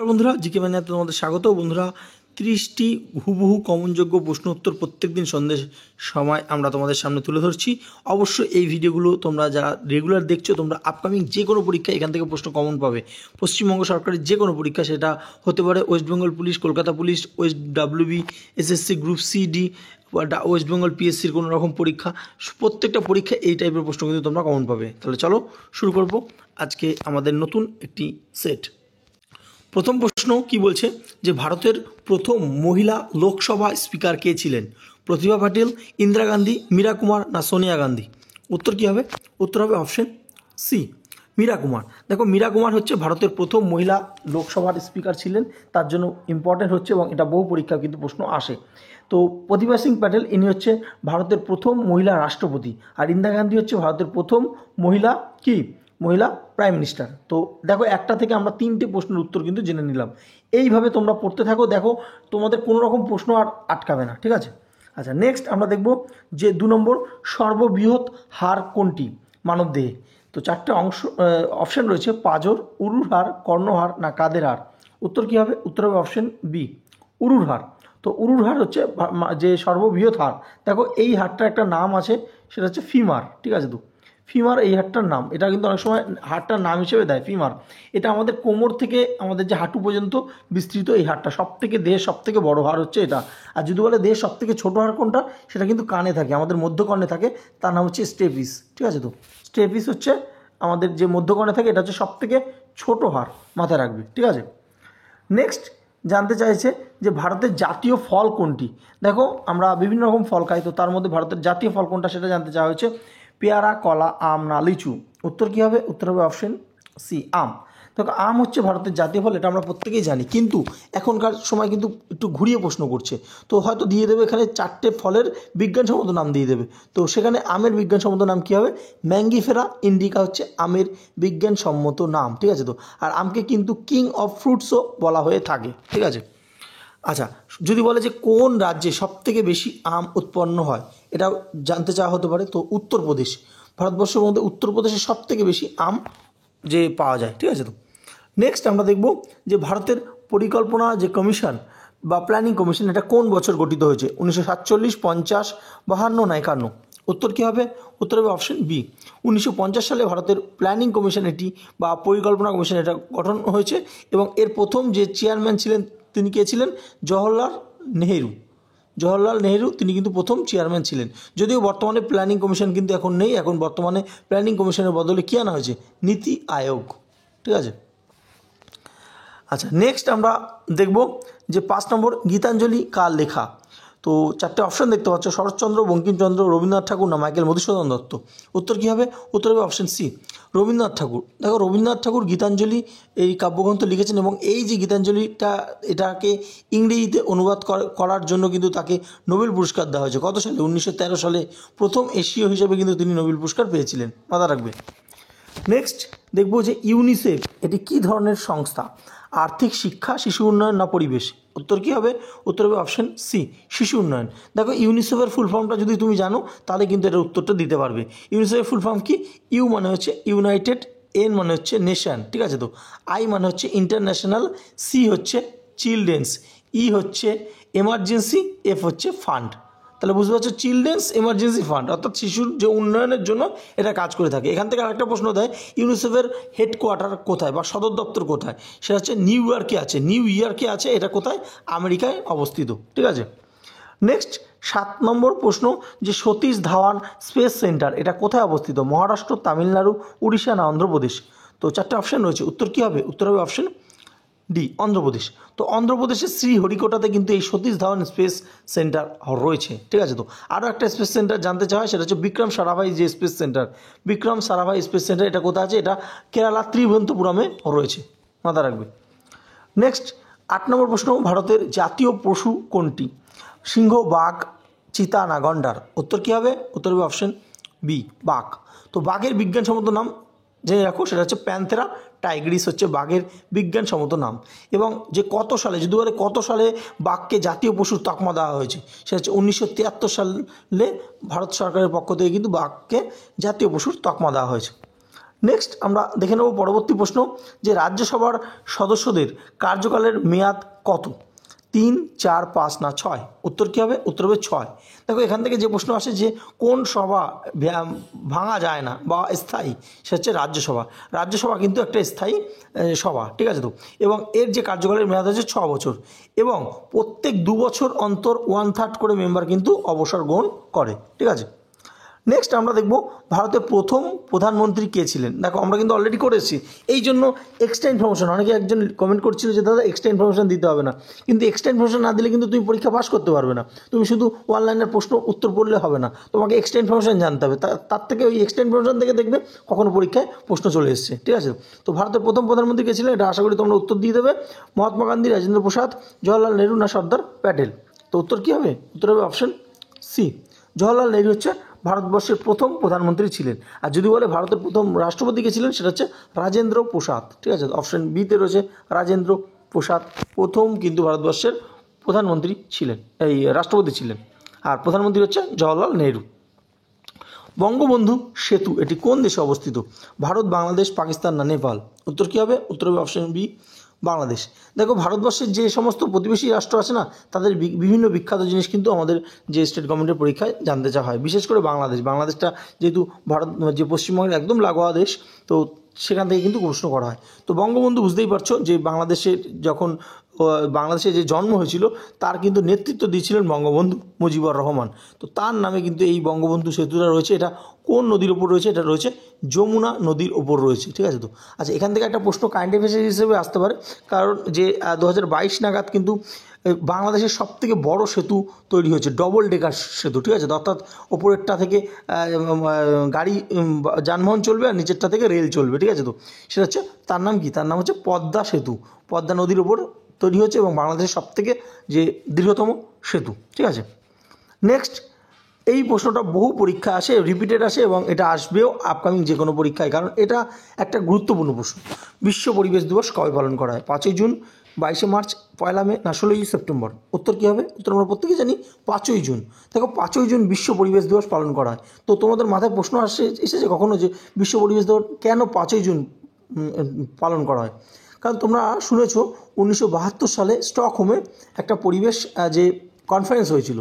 বন্ধুরা, জিকে ম্যানে তোমাদের স্বাগত। বন্ধুরা, 30টি হুবহু কমনযোগ্য প্রশ্ন উত্তর প্রত্যেকদিন সন্ধ্যের সময় আমরা তোমাদের সামনে তুলে ধরছি। অবশ্যই এই ভিডিওগুলো তোমরা যারা রেগুলার দেখছো, তোমরা আপকামিং যে কোনো পরীক্ষা এখান থেকে প্রশ্ন কমন পাবে। পশ্চিমবঙ্গ সরকারের যে কোনো পরীক্ষা, সেটা হতে পারে West Bengal police, Kolkata police, West WB, SSC group CD, West Bengal PSCর কোনো রকম পরীক্ষা, প্রত্যেকটা পরীক্ষা এই টাইপের প্রশ্ন কিন্তু তোমরা কমন পাবে। তাহলে চলো শুরু করব আজকে আমাদের নতুন একটি সেট। প্রথম প্রশ্ন কি বলছে যে ভারতের প্রথম মহিলা লোকসভা স্পিকার কে ছিলেন? প্রতিভা পাটিল, ইন্দিরা গান্ধী, মীরা কুমার না সোনিয়া গান্ধী? উত্তর কী হবে? উত্তর হবে অপশন সি, মীরা কুমার। দেখো, মীরা কুমার হচ্ছে ভারতের প্রথম মহিলা লোকসভার স্পিকার ছিলেন, তার জন্য ইম্পর্টেন্ট হচ্ছে এবং এটা বহু পরীক্ষা কিন্তু প্রশ্ন আসে। তো প্রতিভা সিং প্যাটেল ইনি হচ্ছে ভারতের প্রথম মহিলা রাষ্ট্রপতি, আর ইন্দিরা গান্ধী হচ্ছে ভারতের প্রথম মহিলা মহিলা প্রাইম মিনিস্টার। তো দেখো, একটা থেকে আমরা 3টে প্রশ্নের উত্তর কিন্তু জেনে নিলাম। এইভাবে তোমরা পড়তে থাকো, দেখো তোমাদের কোনো রকম প্রশ্ন আর আটকাবে না, ঠিক আছে? আচ্ছা, নেক্সট আমরা দেখব যে 2 নম্বর, সর্ববৃহৎ হাড় কোনটি মানবদেহে? তো 4টে অপশান রয়েছে, পাঁজর, উরুর হাড়, কর্ণহাড় না কাদের হাড়? উত্তর কী হবে? উত্তর হবে অপশন বি, উরুর হাড়। তো উরুর হাড় হচ্ছে যে সর্ববৃহৎ হাড়। দেখো, এই হাড়টার একটা নাম আছে, সেটা হচ্ছে ফিমার, ঠিক আছে? তো ফিমার এই হাড়টার নাম, এটা কিন্তু অনেক সময় হাড়টার নাম হিসেবে দেয় ফিমার। এটা আমাদের কোমর থেকে আমাদের যে হাঁটু পর্যন্ত বিস্তৃত এই হাড়টা, দেহের সব থেকে বড় হাড় হচ্ছে এটা। আর যদি বলে দেহের সব থেকে ছোটো হাড় কোনটা, সেটা কিন্তু কানে থাকে, আমাদের মধ্যকর্ণে থাকে, তার নাম হচ্ছে স্টেপিস, ঠিক আছে? তো স্টেপিস হচ্ছে আমাদের যে মধ্যকর্ণে থাকে, এটা হচ্ছে সব থেকে ছোটো হাড়, মাথায় রাখবে, ঠিক আছে? নেক্সট জানতে চাইছে যে ভারতের জাতীয় ফল কোনটি? দেখো, আমরা বিভিন্ন রকম ফল খাই, তো তার মধ্যে ভারতের জাতীয় ফল কোনটা সেটা জানতে চাওয়া হয়েছে। পেয়ারা, কলা, আম না লিচু? উত্তর কী হবে? উত্তর হবে অপশন সি, আম। দেখো, আম হচ্ছে ভারতের জাতীয় ফল, এটা আমরা প্রত্যেকেই জানি, কিন্তু এখনকার সময় কিন্তু একটু ঘুরিয়ে প্রশ্ন করছে। তো হয়তো দিয়ে দেবে এখানে 4টে ফলের বিজ্ঞানসম্মত নাম দিয়ে দেবে, তো সেখানে আমের বিজ্ঞানসম্মত নাম কী হবে? ম্যাঙ্গিফেরা ইন্ডিকা হচ্ছে আমের বিজ্ঞানসম্মত নাম, ঠিক আছে? তো আর আমকে কিন্তু কিং অফ ফ্রুটসও বলা হয়ে থাকে, ঠিক আছে? আচ্ছা, যদি বলে যে কোন রাজ্যে সবথেকে বেশি আম উৎপন্ন হয়, এটা জানতে চাওয়া হতে পারে। তো উত্তরপ্রদেশ, ভারতবর্ষের মধ্যে উত্তরপ্রদেশে সবথেকে বেশি আম যে পাওয়া যায়, ঠিক আছে? তো নেক্সট আমরা দেখব যে ভারতের পরিকল্পনা যে কমিশন বা প্ল্যানিং কমিশন, এটা কোন বছর গঠিত হয়েছে? 1947, 50, 52 না 51? উত্তর কী হবে? উত্তর হবে অপশন বি, 1950 সালে ভারতের প্ল্যানিং কমিশন এটি বা পরিকল্পনা কমিশন এটা গঠন হয়েছে, এবং এর প্রথম যে চেয়ারম্যান ছিলেন তিনি কে ছিলেন? জওহরলাল নেহেরু তিনি কিন্তু প্রথম চেয়ারম্যান ছিলেন। যদিও বর্তমানে প্ল্যানিং কমিশন কিন্তু এখন নেই, এখন বর্তমানে প্ল্যানিং কমিশনের বদলে কী আনা হয়েছে? নীতি আয়োগ, ঠিক আছে? আচ্ছা, নেক্সট আমরা দেখব যে 5 নম্বর, গীতাঞ্জলি কার লেখা? তো 4টে অপশান দেখতে পাচ্ছ, শরৎচন্দ্র, বঙ্কিমচন্দ্র, রবীন্দ্রনাথ ঠাকুর না মাইকেল মধুসূদন দত্ত? উত্তর কী হবে? উত্তর হবে অপশন সি, রবীন্দ্রনাথ ঠাকুর। দেখো, রবীন্দ্রনাথ ঠাকুর গীতাঞ্জলি এই কাব্যগ্রন্থ লিখেছেন, এবং এই যে গীতাঞ্জলিটা, এটাকে ইংরেজিতে অনুবাদ করার জন্য কিন্তু তাকে নোবেল পুরস্কার দেওয়া হয়েছে। কত সালে? 1913 সালে প্রথম এশীয় হিসেবে কিন্তু তিনি নোবেল পুরস্কার পেয়েছিলেন, মাথা রাখবে। নেক্সট দেখব যে ইউনিসেফ এটি কী ধরনের সংস্থা? আর্থিক, শিক্ষা, শিশু উন্নয়ন না পরিবেশ? উত্তর কী হবে? উত্তর হবে অপশন সি, শিশু উন্নয়ন। দেখো, ইউনিসেফের ফুল ফর্মটা যদি তুমি জানো, তাহলে কিন্তু এটার উত্তরটা দিতে পারবে। ইউনিসেফের ফুল ফর্ম কি? ইউ মানে হচ্ছে ইউনাইটেড, এন মানে হচ্ছে নেশন, ঠিক আছে? তো আই মানে হচ্ছে ইন্টারন্যাশনাল, সি হচ্ছে চিলড্রেন্স, ই হচ্ছে এমার্জেন্সি, এফ হচ্ছে ফান্ড। তাহলে বুঝতে পারছো, চিলড্রেন্স এমার্জেন্সি ফান্ড, অর্থাৎ শিশুর যে উন্নয়নের জন্য এটা কাজ করে থাকে। এখান থেকে আরেকটা প্রশ্ন দেয়, ইউনিসেফের হেডকোয়ার্টার কোথায় বা সদর দপ্তর কোথায়? সেটা হচ্ছে নিউ ইয়র্কে আছে। এটা কোথায়? আমেরিকায় অবস্থিত, ঠিক আছে? নেক্সট 7 নম্বর প্রশ্ন, যে সতীশ ধাওয়ান স্পেস সেন্টার এটা কোথায় অবস্থিত? মহারাষ্ট্র, তামিলনাড়ু, উড়িষ্যা না অন্ধ্রপ্রদেশ? তো 4টে অপশান রয়েছে, উত্তর কী হবে? উত্তর হবে অপশন ডি, অন্ধ্রপ্রদেশ। তো অন্ধ্রপ্রদেশের শ্রীহরিকোটাতে কিন্তু এই সতীশ ধাওয়ান স্পেস সেন্টার রয়েছে, ঠিক আছে? তো আরও একটা স্পেস সেন্টার জানতে চাওয়া হয়, সেটা হচ্ছে বিক্রম সারাভাই যে স্পেস সেন্টার, এটা কোথায় আছে? এটা কেরালা ত্রিভুবনপুরমে রয়েছে, মাথা রাখবে। নেক্সট 8 নম্বর প্রশ্ন, ভারতের জাতীয় পশু কোনটি? সিংহ, বাঘ, চিতা না গন্ডার? উত্তর কী হবে? উত্তর হবে অপশন বি, বাঘ। তো বাঘের বিজ্ঞানসম্মত নাম জেনে রাখো, সেটা হচ্ছে প্যান্থেরা টাইগ্রিস হচ্ছে বাঘের বিজ্ঞানসম্মত নাম। এবং যে কত সালে, যদি বলে কত সালে বাঘকে জাতীয় পশুর তকমা দেওয়া হয়েছে, সেটা হচ্ছে 1973 সালে ভারত সরকারের পক্ষ থেকে কিন্তু বাঘকে জাতীয় পশুর তকমা দেওয়া হয়েছে। নেক্সট আমরা দেখে নেব পরবর্তী প্রশ্ন, যে রাজ্যসভার সদস্যদের কার্যকালের মেয়াদ কত? 3, 4, 5 না 6? উত্তর কী হবে? উত্তর হবে 6। দেখো এখান থেকে যে প্রশ্ন আসে যে কোন সভা ভাঙা যায় না বা স্থায়ী, সে হচ্ছে রাজ্যসভা। রাজ্যসভা কিন্তু একটা স্থায়ী সভা, ঠিক আছে তো। এবং এর যে কার্যকালের মেয়াদ হচ্ছে 6 বছর, এবং প্রত্যেক 2 বছর অন্তর 1/3 করে মেম্বার কিন্তু অবসর গ্রহণ করে, ঠিক আছে। নেক্সট আমরা দেখব ভারতের প্রথম প্রধানমন্ত্রী কে ছিলেন। দেখো আমরা কিন্তু অলরেডি করেছি, এই জন্য এক্সট্রা ইনফরমেশন, অনেকে একজন কমেন্ট করছিল যে দাদা এক্সট্রা ইনফরমেশন দিতে হবে না, কিন্তু এক্সট্রা ইনফরমেশন না দিলে কিন্তু তুমি পরীক্ষা পাস করতে পারবে না। তুমি শুধু অনলাইনের প্রশ্ন উত্তর পড়লে হবে না, তোমাকে এক্সট্রা ইনফরমেশন জানতে হবে। তার থেকে ওই এক্সট্রা ইনফরমেশন থেকে দেখবে কখনো পরীক্ষায় প্রশ্ন চলে এসেছে, ঠিক আছে। তো ভারতের প্রথম প্রধানমন্ত্রী কে ছিলেন, এটা আশা করি তোমরা উত্তর দিয়ে দেবে। মহাত্মা গান্ধী, রাজেন্দ্র প্রসাদ, জওয়াহরলাল নেহরু না সর্দার প্যাটেল? তো উত্তর কী হবে? উত্তর হবে অপশন সি, জওয়াহরলাল নেহরু হচ্ছে ভারতবর্ষের প্রথম প্রধানমন্ত্রী ছিলেন। আর যদি বলে ভারতের প্রথম রাষ্ট্রপতি কে ছিলেন, সেটা হচ্ছে রাজেন্দ্র প্রসাদ, ঠিক আছে। অপশন বিতে রয়েছে রাজেন্দ্র প্রসাদ প্রথম কিন্তু ভারতবর্ষের প্রধানমন্ত্রী ছিলেন, এই রাষ্ট্রপতি ছিলেন। আর প্রধানমন্ত্রী হচ্ছে জওয়াহরলাল নেহরু। বঙ্গবন্ধু সেতু এটি কোন দেশে অবস্থিত? ভারত, বাংলাদেশ, পাকিস্তান না নেপাল? উত্তর কী হবে? উত্তর হবে অপশন বি, বাংলাদেশ। দেখো ভারতবর্ষের যে সমস্ত প্রতিবেশী রাষ্ট্র আছে না, তাদের বিভিন্ন বিখ্যাত জিনিস কিন্তু আমাদের যে স্টেট গভর্নমেন্টের পরীক্ষায় জানতে চাওয়া হয়, বিশেষ করে বাংলাদেশটা যেহেতু ভারত যে পশ্চিমবঙ্গের একদম লাগোয়া দেশ, তো সেখান থেকে কিন্তু প্রশ্ন করা হয়। তো বঙ্গবন্ধু বুঝতেই পারছো যে বাংলাদেশের যখন বাংলাদেশে যে জন্ম হয়েছিল, তার কিন্তু নেতৃত্ব দিয়েছিলেন বঙ্গবন্ধু মুজিবুর রহমান। তো তার নামে কিন্তু এই বঙ্গবন্ধু সেতুটা রয়েছে। এটা কোন নদীর ওপর রয়েছে? এটা রয়েছে যমুনা নদীর ওপর রয়েছে, ঠিক আছে তো। আচ্ছা, এখান থেকে একটা প্রশ্ন কারেন্ট অ্যাফেয়ার্স হিসেবে আসতে পারে, কারণ যে 2022 নাগাদ কিন্তু বাংলাদেশের সবথেকে বড় সেতু তৈরি হয়েছে, ডবল ডেকার সেতু, ঠিক আছে। অর্থাৎ ওপরেরটা থেকে গাড়ি যানবাহন চলবে আর নিচেরটা থেকে রেল চলবে, ঠিক আছে তো। সেটা হচ্ছে, তার নাম কি? তার নাম হচ্ছে পদ্মা সেতু। পদ্মা নদীর ওপর তৈরি হয়েছে এবং বাংলাদেশের সবথেকে যে দীর্ঘতম সেতু, ঠিক আছে। নেক্সট, এই প্রশ্নটা বহু পরীক্ষা আসে, রিপিটেড আসে, এবং এটা আসবেও আপকামিং যে কোনো পরীক্ষায়, কারণ এটা একটা গুরুত্বপূর্ণ প্রশ্ন। বিশ্ব পরিবেশ দিবস কবে পালন করা হয়? 5ই জুন, 22শে মার্চ, 1 মে না 16ই সেপ্টেম্বর? উত্তর কী হবে? উত্তর আমরা প্রত্যেকেই জানি 5ই জুন। দেখো 5ই জুন বিশ্ব পরিবেশ দিবস পালন করা হয়। তো তোমাদের মাথায় প্রশ্ন এসেছে কখনো যে বিশ্ব পরিবেশ দিবস কেন 5ই জুন পালন করা হয়? কারণ তোমরা শুনেছো 1972 সালে স্টকহোমে একটা পরিবেশ যে কনফারেন্স হয়েছিল,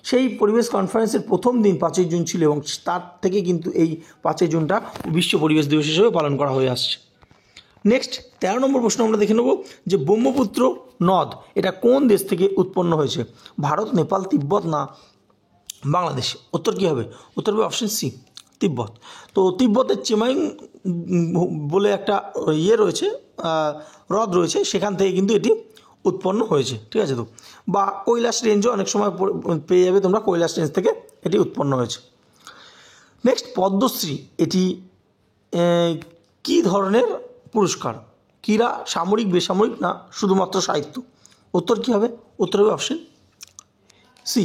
সেই পরিবেশ কনফারেন্সের প্রথম দিন 5ই জুন ছিল, এবং তার থেকে কিন্তু এই 5ই জুনটা বিশ্ব পরিবেশ দিবস হিসেবে পালন করা হয়ে আসছে। নেক্সট 13 নম্বর প্রশ্ন আমরা দেখে নেব, যে ব্রহ্মপুত্র নদ এটা কোন দেশ থেকে উৎপন্ন হয়েছে? ভারত, নেপাল, তিব্বত না বাংলাদেশ? উত্তর কী হবে? উত্তর হবে অপশন সি, তিব্বত। তো তিব্বতের চেমাইং বলে একটা রয়েছে, হ্রদ রয়েছে, সেখান থেকে কিন্তু এটি উৎপন্ন হয়েছে, ঠিক আছে তো। বা কৈলাস রেঞ্জও অনেক সময় পেয়ে যাবে তোমরা, কৈলাস রেঞ্জ থেকে এটি উৎপন্ন হয়েছে। নেক্সট, পদ্মশ্রী এটি কী ধরনের পুরস্কার? ক্রীড়া, সামরিক, বেসামরিক না শুধুমাত্র সাহিত্য? উত্তর কী হবে? উত্তর হবে অপশন সি,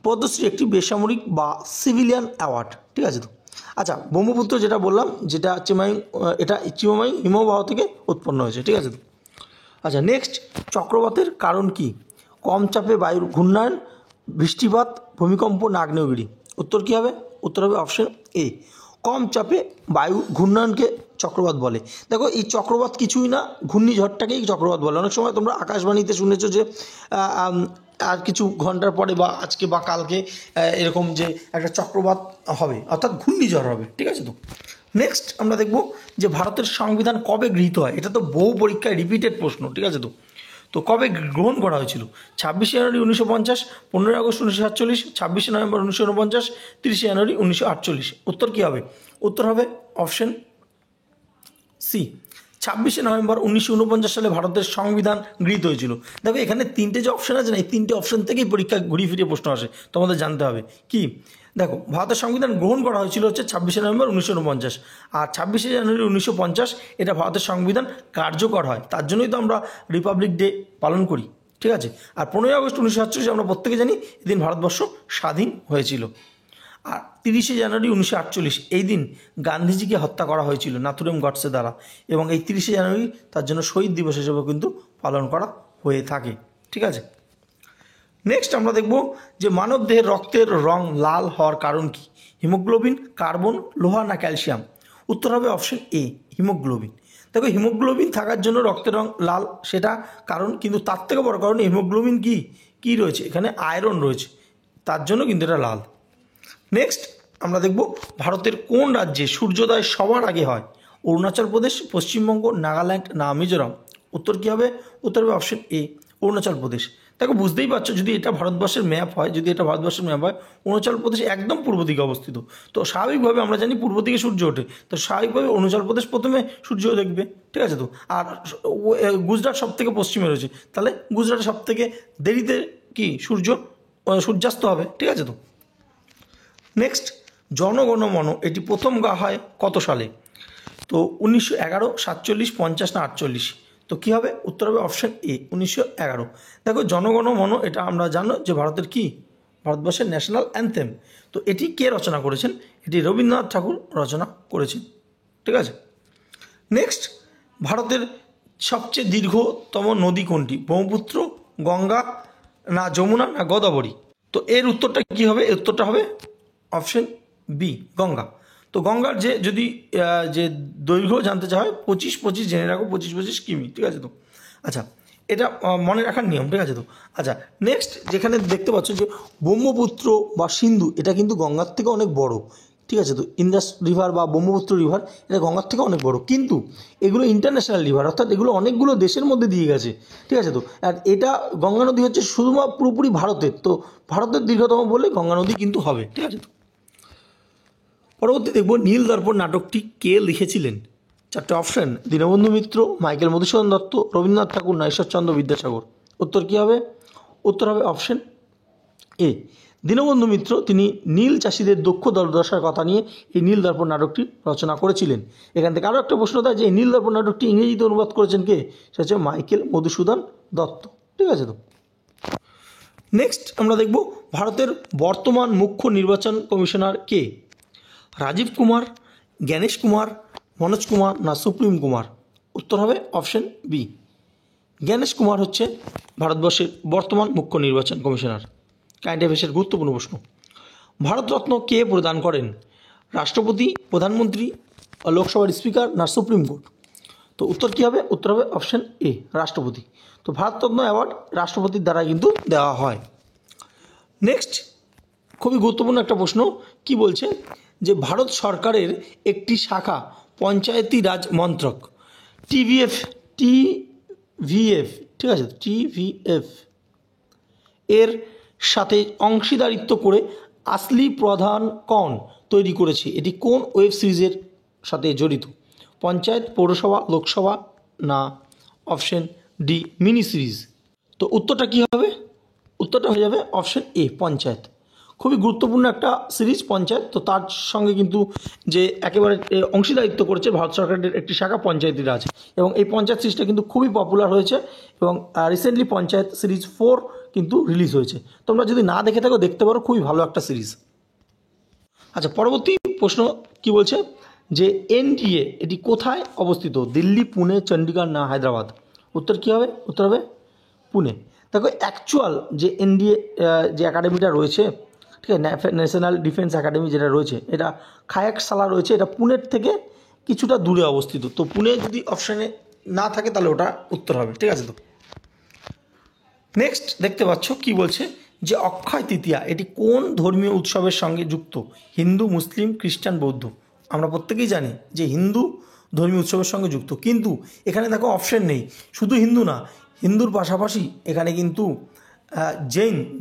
পদ্মশ্রী একটি বেসামরিক বা সিভিলিয়ান অ্যাওয়ার্ড, ঠিক আছে তো। আচ্ছা, ব্রহ্মপুত্র যেটা বললাম, যেটা এটা চিমাইং হিমবাহ থেকে উৎপন্ন হয়েছে, ঠিক আছে তো। আচ্ছা, নেক্সট, চক্রবাতের কারণ কি? কম চাপে বায়ুর ঘূর্ণায়ন, বৃষ্টিপাত, ভূমিকম্প না আগ্নেয়গিরি? উত্তর কী হবে? উত্তর হবে অপশন এ, কম চাপে বায়ু ঘূর্ণায়নকে চক্রবাত বলে। দেখো এই চক্রবাত কিছুই না, ঘূর্ণিঝড়টাকেই চক্রবাত বলে। অনেক সময় তোমরা আকাশবাণীতে শুনেছো যে আর কিছু ঘন্টার পরে বা আজকে বা কালকে এরকম যে একটা চক্রবাত হবে, অর্থাৎ ঘূর্ণিঝড় হবে, ঠিক আছে তো। নেক্সট আমরা দেখব যে ভারতের সংবিধান কবে গৃহীত হয়? এটা তো বহু পরীক্ষায় রিপিটেড প্রশ্ন, ঠিক আছে তো। তো কবে গ্রহণ করা হয়েছিল? 26শে জানুয়ারি 1950, 15ই আগস্ট 1947, 26শে নভেম্বর 1949, 30শে জানুয়ারি 1948? উত্তর কী হবে? উত্তর হবে অপশন সি, 26শে নভেম্বর 1949 সালে ভারতের সংবিধান গৃহীত হয়েছিল। দেখো এখানে তিনটে যে অপশন আছে না, এই তিনটে অপশন থেকেই পরীক্ষা ঘুরিয়ে ফিরিয়ে প্রশ্ন আসে, তোমাদের জানতে হবে কি। দেখো ভারতের সংবিধান গ্রহণ করা হয়েছিল হচ্ছে 26শে নভেম্বর 1949, আর 26শে জানুয়ারি 1950 এটা ভারতের সংবিধান কার্যকর হয়, তার জন্যই তো আমরা রিপাবলিক ডে পালন করি, ঠিক আছে। আর 15ই আগস্ট 1948 আমরা প্রত্যেকে জানি এদিন ভারতবর্ষ স্বাধীন হয়েছিল। আর 30শে জানুয়ারি 1948 এই দিন গান্ধীজিকে হত্যা করা হয়েছিল নাথুরাম গডসে দ্বারা, এবং এই 30শে জানুয়ারি তার জন্য শহীদ দিবস হিসেবে কিন্তু পালন করা হয়ে থাকে, ঠিক আছে। নেক্সট আমরা দেখব যে মানবদেহের রক্তের রং লাল হওয়ার কারণ কি? হিমোগ্লোবিন, কার্বন, লোহা না ক্যালসিয়াম? উত্তর হবে অপশন এ হিমোগ্লোবিন। দেখো হিমোগ্লোবিন থাকার জন্য রক্তের রং লাল, সেটা কারণ, কিন্তু তার থেকে বড় কারণ হিমোগ্লোবিন কি রয়েছে এখানে, আয়রন রয়েছে, তার জন্য কিন্তু এটা লাল। নেক্সট আমরা দেখব ভারতের কোন রাজ্যে সূর্যোদয় সবার আগে হয়? অরুণাচল প্রদেশ, পশ্চিমবঙ্গ, নাগাল্যান্ড না মিজোরাম? উত্তর কী হবে? উত্তর হবে অপশন এ অরুণাচল প্রদেশ। দেখো বুঝতেই পারছো, যদি এটা ভারতবর্ষের ম্যাপ হয়, অরুণাচল প্রদেশ একদম পূর্ব দিকে অবস্থিত। তো স্বাভাবিকভাবে আমরা জানি পূর্ব দিকে সূর্য ওঠে, তো স্বাভাবিকভাবে অরুণাচল প্রদেশ প্রথমে সূর্য দেখবে, ঠিক আছে? তো আর গুজরাট সব থেকে পশ্চিমে রয়েছে, তাহলে গুজরাটে সব থেকে দেরিতে কি সূর্যাস্ত হবে, ঠিক আছে? তো নেক্সট জনগণ মন এটি প্রথম গাওয়া হয় কত সালে? তো 1911, 47, 50 না 48? তো কী হবে? উত্তর হবে অপশন এ 1911। দেখো জনগণ মন এটা আমরা জানো যে ভারতবর্ষের ন্যাশনাল অ্যান্থেম। তো এটি কে রচনা করেছেন? এটি রবীন্দ্রনাথ ঠাকুর রচনা করেছেন, ঠিক আছে? নেক্সট ভারতের সবচেয়ে দীর্ঘতম নদী কোনটি? ব্রহ্মপুত্র, গঙ্গা না যমুনা না গোদাবরী? তো এর উত্তরটা কী হবে? এর উত্তরটা হবে অপশন বি গঙ্গা। তো গঙ্গার যে দৈর্ঘ্য জানতে চাওয়া হয় 25 জেনে রাখো, 25 কিমি, ঠিক আছে? তো আচ্ছা, এটা মনে রাখার নিয়ম, ঠিক আছে? তো আচ্ছা নেক্সট যেখানে দেখতে পাচ্ছ যে ব্রহ্মপুত্র বা সিন্ধু, এটা কিন্তু গঙ্গার থেকে অনেক বড়, ঠিক আছে? তো ইন্দাস রিভার বা ব্রহ্মপুত্র রিভার এটা গঙ্গার থেকে অনেক বড়, কিন্তু এগুলো ইন্টারন্যাশনাল রিভার, অর্থাৎ এগুলো অনেকগুলো দেশের মধ্যে দিয়ে গেছে, ঠিক আছে? তো আর এটা গঙ্গা নদী হচ্ছে শুধুমাত্র পুরোপুরি ভারতের, তো ভারতের দীর্ঘতম বলে গঙ্গা নদী কিন্তু হবে, ঠিক আছে? তো পরবর্তী দেখব নীল দর্পণ নাটকটি কে লিখেছিলেন? চারটে অপশন: দীনবন্ধু মিত্র, মাইকেল মধুসূদন দত্ত, রবীন্দ্রনাথ ঠাকুর না ঈশ্বরচন্দ্র বিদ্যাসাগর? উত্তর কী হবে? উত্তর হবে অপশন এ দীনবন্ধু মিত্র। তিনি নীল চাষিদের দক্ষ দুর্দশার কথা নিয়ে এই নীল দর্পণ নাটকটি রচনা করেছিলেন। এখান থেকে আরও একটা প্রশ্ন দেয় যে এই নীল দর্পণ নাটকটি ইংরেজিতে অনুবাদ করেছেন কে? সেটা হচ্ছে মাইকেল মধুসূদন দত্ত, ঠিক আছে? তো নেক্সট আমরা দেখব ভারতের বর্তমান মুখ্য নির্বাচন কমিশনার কে? রাজীব কুমার, জ্ঞানেশ কুমার, মনোজ কুমার না সুপ্রিম কুমার? উত্তর হবে অপশন বি জ্ঞানেশ কুমার হচ্ছে ভারতবর্ষের বর্তমান মুখ্য নির্বাচন কমিশনার। কারেন্ট অ্যাফেয়ার্সের গুরুত্বপূর্ণ প্রশ্ন: ভারতরত্ন কে প্রদান করেন? রাষ্ট্রপতি, প্রধানমন্ত্রী, লোকসভার স্পিকার না সুপ্রিম কোর্ট? তো উত্তর কী হবে? উত্তর হবে অপশন এ রাষ্ট্রপতি। তো ভারতরত্ন অ্যাওয়ার্ড রাষ্ট্রপতির দ্বারা কিন্তু দেওয়া হয়। নেক্সট খুবই গুরুত্বপূর্ণ একটা প্রশ্ন, কি বলছে যে ভারত সরকারের একটি শাখা পঞ্চায়েতি রাজ মন্ত্রক টিভিএফ, ঠিক আছে? টিভিএফ এর সাথে অংশীদারিত্ব করে আসলি প্রধান কন তৈরি করেছে? এটি কোন ওয়েব সিরিজের সাথে জড়িত? পঞ্চায়েত, পৌরসভা, লোকসভা না অপশন ডি মিনি সিরিজ? তো উত্তরটা কী হবে? উত্তরটা হয়ে যাবে অপশন এ পঞ্চায়েত। খুবই গুরুত্বপূর্ণ একটা সিরিজ পঞ্চায়েত। তো তার সঙ্গে কিন্তু যে একেবারে অংশীদারিত্ব করেছে ভারত সরকারের একটি শাখা পঞ্চায়েতি রাজ, এবং এই পঞ্চায়েত সিরিজটা কিন্তু খুবই পপুলার হয়েছে, এবং রিসেন্টলি পঞ্চায়েত সিরিজ 4 কিন্তু রিলিজ হয়েছে। তোমরা যদি না দেখে থাকো দেখতে পারো, খুবই ভালো একটা সিরিজ। আচ্ছা পরবর্তী প্রশ্ন কি বলছে যে এনডিএ এটি কোথায় অবস্থিত? দিল্লি, পুনে, চণ্ডীগড় না হায়দ্রাবাদ? উত্তর কী হবে? উত্তর হবে পুনে। দেখো অ্যাকচুয়াল যে এনডিএ যে একাডেমিটা রয়েছে, ঠিক আছে, ন্যাশনাল ডিফেন্স একাডেমি যেটা রয়েছে, এটা খায়াকশালা রয়েছে, এটা পুনের থেকে কিছুটা দূরে অবস্থিত। তো পুনে যদি অপশানে না থাকে তাহলে ওটা উত্তর হবে, ঠিক আছে? তো নেক্সট দেখতে পাচ্ছ কি বলছে যে অক্ষয় তৃতীয়া এটি কোন ধর্মীয় উৎসবের সঙ্গে যুক্ত? হিন্দু, মুসলিম, খ্রিস্টান, বৌদ্ধ? আমরা প্রত্যেকেই জানি যে হিন্দু ধর্মীয় উৎসবের সঙ্গে যুক্ত, কিন্তু এখানে দেখো অপশন নেই। শুধু হিন্দু না, হিন্দুর পাশাপাশি এখানে কিন্তু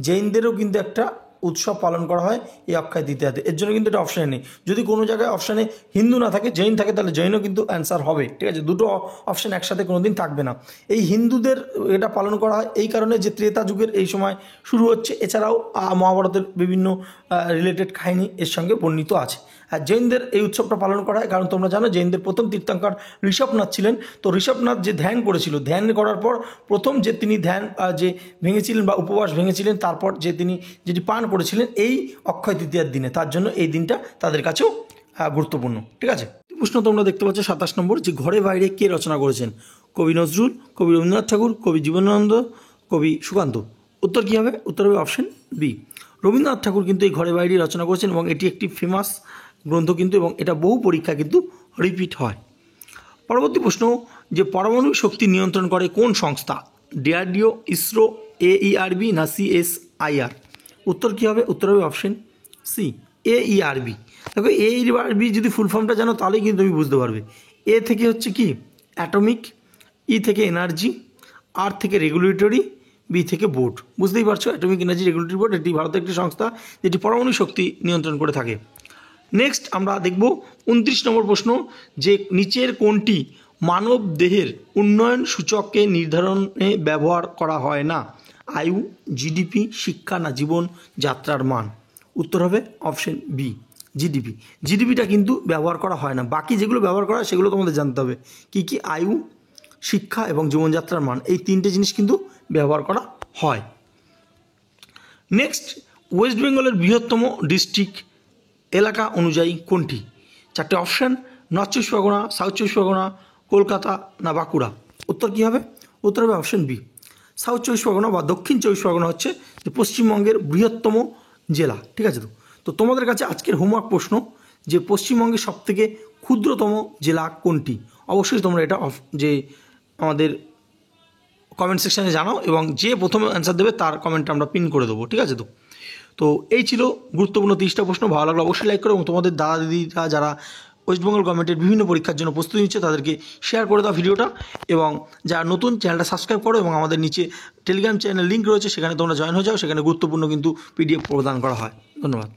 জৈনদেরও কিন্তু একটা উৎসব পালন করা হয় এই অক্ষয় তৃতীয়াতে, এর জন্য কিন্তু এটা অপশানে নেই। যদি কোনো জায়গায় অপশানে হিন্দু না থাকে, জৈন থাকে, তাহলে জৈনও কিন্তু অ্যান্সার হবে, ঠিক আছে? দুটো অপশান একসাথে কোনো দিন থাকবে না। এই হিন্দুদের এটা পালন করা হয় এই কারণে যে ত্রেতা যুগের এই সময় শুরু হচ্ছে, এছাড়াও মহাভারতের বিভিন্ন রিলেটেড কাহিনী এর সঙ্গে বর্ণিত আছে। আর জৈনদের এই উৎসবটা পালন করা হয় কারণ তোমরা জানো জৈনদের প্রথম তীর্থঙ্কর ঋষভনাথ ছিলেন। তো ঋষভনাথ যে ধ্যান করেছিল, ধ্যান করার পর প্রথম যে তিনি ধ্যান যে ভেঙেছিলেন বা উপবাস ভেঙেছিলেন, তারপর যে তিনি যেটি পান করেছিলেন এই অক্ষয় তৃতীয়ার দিনে, তার জন্য এই দিনটা তাদের কাছেও গুরুত্বপূর্ণ, ঠিক আছে? প্রশ্ন তোমরা দেখতে পাচ্ছ 27 নম্বর, যে ঘরে বাইরে কে রচনা করেছেন? কবি নজরুল, কবি রবীন্দ্রনাথ ঠাকুর, কবি জীবনানন্দ, কবি সুকান্ত? উত্তর কী হবে? উত্তর হবে অপশন বি রবীন্দ্রনাথ ঠাকুর কিন্তু এই ঘরে বাইরে রচনা করেছেন, এবং এটি একটি ফেমাস গ্রন্থ কিন্তু, এবং এটা বহু পরীক্ষা কিন্তু রিপিট হয়। পরবর্তী প্রশ্ন, যে পারমাণবিক শক্তি নিয়ন্ত্রণ করে কোন সংস্থা? ডিআরডিও, ইসরো, AERB না CSIR? উত্তর কী হবে? উত্তর হবে অপশন সি, AERB। দেখো AERB যদি ফুল ফর্মটা জানো তাহলেই কিন্তু তুমি বুঝতে পারবে। এ থেকে হচ্ছে কি অ্যাটমিক, ই থেকে এনার্জি, আর থেকে রেগুলেটরি, বি থেকে বোর্ড। বুঝতেই পারছো, অ্যাটমিক এনার্জি রেগুলেটরি বোর্ড এটি ভারতের একটি সংস্থা যেটি পারমাণবিক শক্তি নিয়ন্ত্রণ করে থাকে। নেক্সট আমরা দেখব 29 নম্বর প্রশ্ন, যে নিচের কোনটি মানব দেহের উন্নয়ন সূচককে নির্ধারণে ব্যবহার করা হয় না? আয়ু, জিডিপি, শিক্ষা না জীবন যাত্রার মান? উত্তর হবে অপশন বি, জিডিপি। জিডিপিটা কিন্তু ব্যবহার করা হয় না, বাকি যেগুলো ব্যবহার করা হয় সেগুলো তোমাদের জানতে হবে। কী কী? আয়ু, শিক্ষা এবং জীবনযাত্রার মান, এই তিনটে জিনিস কিন্তু ব্যবহার করা হয়। নেক্সট, ওয়েস্ট বেঙ্গলের বৃহত্তম ডিস্ট্রিক্ট এলাকা অনুযায়ী কোনটি? চারটে অপশান, নর্থ চব্বিশ পরগনা, সাউথ চব্বিশ পরগনা, কলকাতা না বাঁকুড়া? উত্তর কী হবে? উত্তর হবে অপশন বি, সাউথ চব্বিশ পরগনা বা দক্ষিণ চব্বিশ পরগনা হচ্ছে যে পশ্চিমবঙ্গের বৃহত্তম জেলা। ঠিক আছে, তো তোমাদের কাছে আজকের হোমওয়ার্ক প্রশ্ন, যে পশ্চিমবঙ্গের সবথেকে ক্ষুদ্রতম জেলা কোনটি? অবশ্যই তোমরা এটা যে আমাদের কমেন্ট সেকশানে জানাও, এবং যে প্রথমে অ্যান্সার দেবে তার কমেন্টটা আমরা পিন করে দেবো। ঠিক আছে, তো এই ছিল গুরুত্বপূর্ণ 30টা প্রশ্ন। ভালো লাগলে অবশ্যই লাইক করো, এবং তোমাদের দাদা দিদিরা যারা ওয়েস্টবেঙ্গল গভর্নমেন্টের বিভিন্ন পরীক্ষার জন্য প্রস্তুতি নিচ্ছে তাদেরকে শেয়ার করে দাও ভিডিওটা, এবং যারা নতুন চ্যানেলটা সাবস্ক্রাইব করো, এবং আমাদের নিচে টেলিগ্রাম চ্যানেল লিঙ্ক রয়েছে, সেখানে তোমরা জয়েন হয়ে যাও, সেখানে গুরুত্বপূর্ণ কিন্তু PDF প্রদান করা হয়। ধন্যবাদ।